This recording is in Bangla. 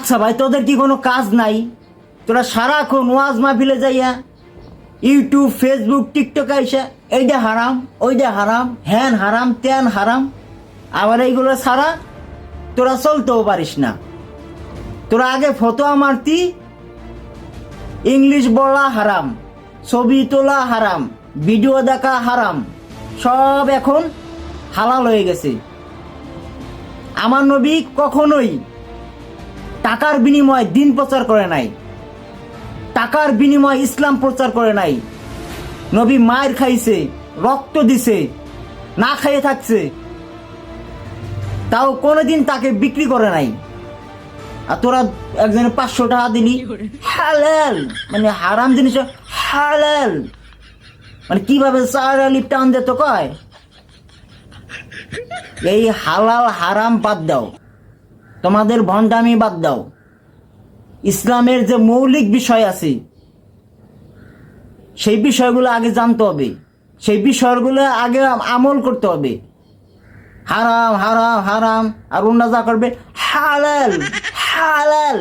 আচ্ছা ভাই, তোদের কি কোনো কাজ নাই? তোরা সারাক্ষণ ওয়াজ মাহফিলে যাইয়া ইউটিউব, ফেসবুক, টিকটক আইসা এইটা হারাম, ওইটা হারাম, হ্যান হারাম, ত্যান হারাম, আবার এইগুলো ছাড়া তোরা চলতেও পারিস না। তোরা আগে ফতোয়া মারতি, ইংলিশ বলা হারাম, ছবি তোলা হারাম, ভিডিও দেখা হারাম, সব এখন হালাল হয়ে গেছে। আমার নবী কখনোই টাকার বিনিময়ে দিন প্রচার করে নাই, টাকার বিনিময়ে ইসলাম প্রচার করে নাই। নবী মায়ের খাইছে, রক্ত দিছে, না খাইয়ে থাকছে, তাও কোনোদিন তাকে বিক্রি করে নাই। আর তোরা একজনে 500 টাকা দিলি, হালাল মানে হারাম জিনিস হালাল, মানে কিভাবে চারা লিপ টান দে তো কয়। এই হালাল হারাম বাদ দাও, তোমাদের ভণ্ডামি বাদ দাও। ইসলামের যে মৌলিক বিষয় আছে সেই বিষয়গুলো আগে জানতে হবে, সেই বিষয়গুলো আগে আমল করতে হবে। হারাম হারাম হারাম আর অন্য যা করবে হালাল হালাল।